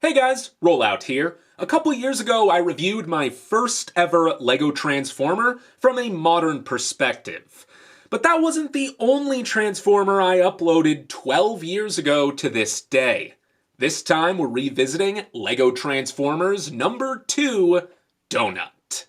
Hey guys, Rollout here. A couple years ago I reviewed my first ever LEGO Transformer from a modern perspective. But that wasn't the only Transformer I uploaded 12 years ago to this day. This time we're revisiting LEGO Transformers number 2, Donut.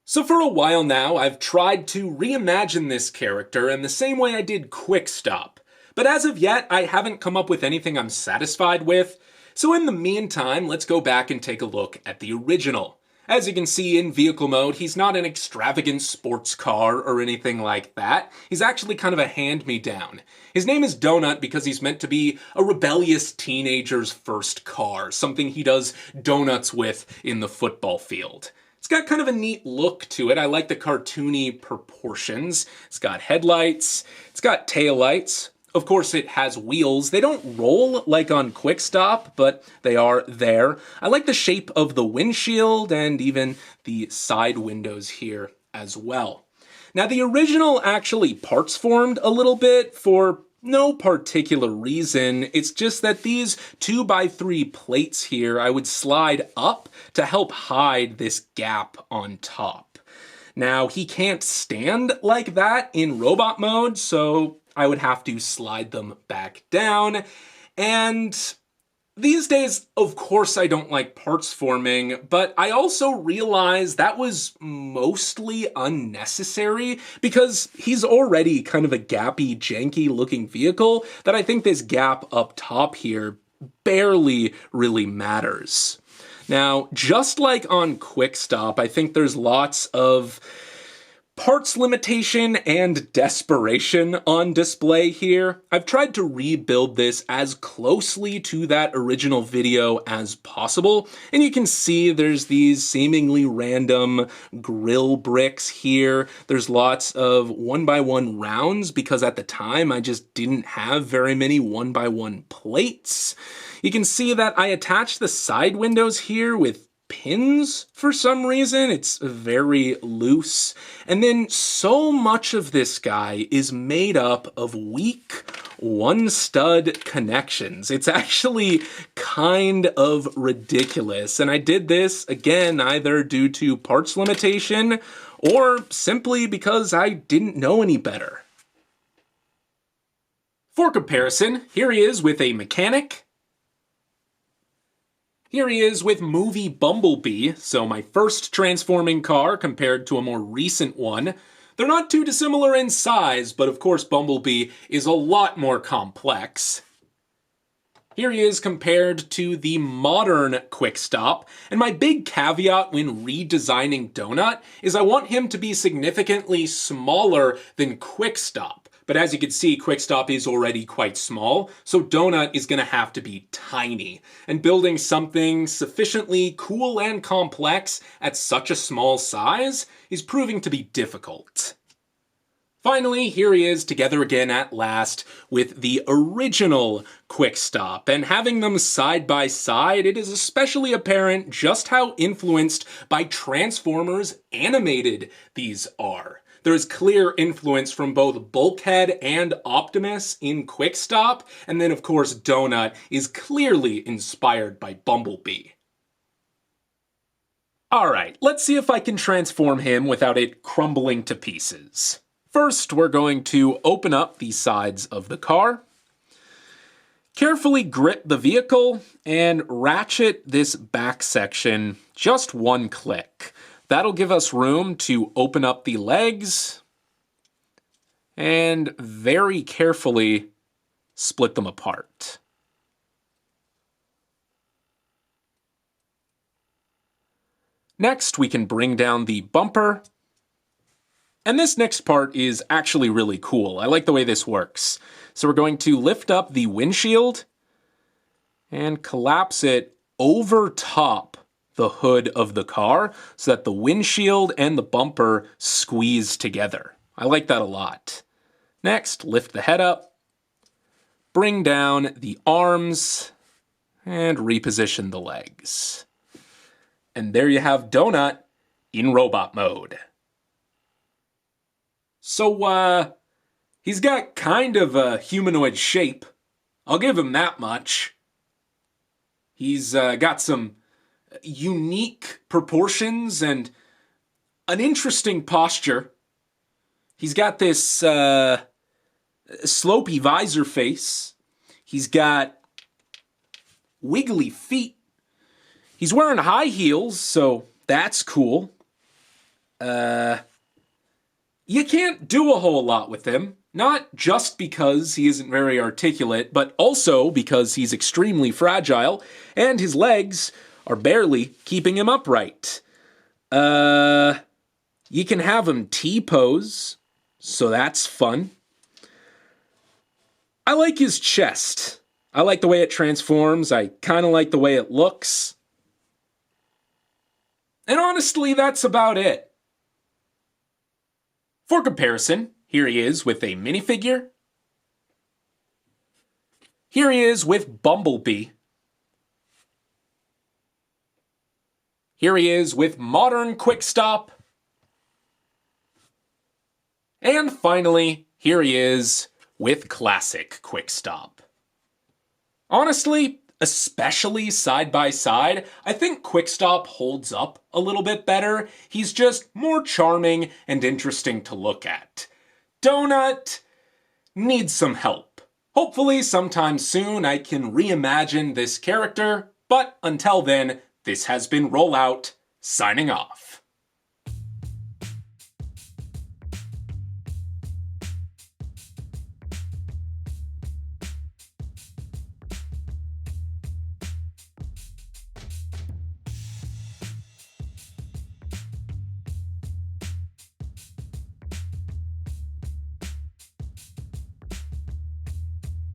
So for a while now, I've tried to reimagine this character in the same way I did Quick Stop. But as of yet, I haven't come up with anything I'm satisfied with. So in the meantime, let's go back and take a look at the original. As you can see in vehicle mode, he's not an extravagant sports car or anything like that. He's actually kind of a hand-me-down. His name is Donut because he's meant to be a rebellious teenager's first car, something he does donuts with in the football field. It's got kind of a neat look to it. I like the cartoony proportions. It's got headlights. It's got taillights. Of course, it has wheels. They don't roll like on Quick Stop, but they are there. I like the shape of the windshield and even the side windows here as well. Now, the original actually parts formed a little bit for no particular reason. It's just that these 2x3 plates here I would slide up to help hide this gap on top. Now, he can't stand like that in robot mode, so I would have to slide them back down. And these days, of course, I don't like parts forming, but I also realize that was mostly unnecessary because he's already kind of a gappy, janky looking vehicle that I think this gap up top here barely really matters. Now, just like on Quick Stop, I think there's lots of parts limitation and desperation on display here. I've tried to rebuild this as closely to that original video as possible, and you can see there's these seemingly random grill bricks here. There's lots of 1x1 rounds because at the time I just didn't have very many 1x1 plates. You can see that I attached the side windows here with pins for some reason. It's very loose. And then so much of this guy is made up of weak one stud connections. It's actually kind of ridiculous. And I did this again either due to parts limitation or simply because I didn't know any better. For comparison, here he is with a mechanic. Here he is with movie Bumblebee, so my first transforming car compared to a more recent one. They're not too dissimilar in size, but of course Bumblebee is a lot more complex. Here he is compared to the modern Quick Stop, and my big caveat when redesigning Donut is I want him to be significantly smaller than Quick Stop. But as you can see, Quick Stop is already quite small, so Donut is going to have to be tiny. And building something sufficiently cool and complex at such a small size is proving to be difficult. Finally, here he is together again at last with the original Quick Stop, and having them side by side, it is especially apparent just how influenced by Transformers animated these are. There is clear influence from both Bulkhead and Optimus in Quick Stop, and then of course Donut is clearly inspired by Bumblebee. Alright, let's see if I can transform him without it crumbling to pieces. First, we're going to open up the sides of the car, carefully grip the vehicle, and ratchet this back section just one click. That'll give us room to open up the legs and very carefully split them apart. Next, we can bring down the bumper. And this next part is actually really cool. I like the way this works. So we're going to lift up the windshield and collapse it over top the hood of the car so that the windshield and the bumper squeeze together. I like that a lot. Next, lift the head up, bring down the arms, and reposition the legs. And there you have Donut in robot mode. So, he's got kind of a humanoid shape. I'll give him that much. He's got some unique proportions and an interesting posture. He's got this slopey visor face. He's got wiggly feet. He's wearing high heels, so that's cool. You can't do a whole lot with him. Not just because he isn't very articulate, but also because he's extremely fragile, and his legs are barely keeping him upright. You can have him T-pose, so that's fun. I like his chest. I like the way it transforms. I kind of like the way it looks. And honestly, that's about it. For comparison, here he is with a minifigure. Here he is with Bumblebee. Here he is with modern Quick Stop. And finally, here he is with classic Quick Stop. Honestly, especially side by side, I think Quick Stop holds up a little bit better. He's just more charming and interesting to look at. Donut needs some help. Hopefully sometime soon I can reimagine this character, but until then, this has been Rollout, signing off.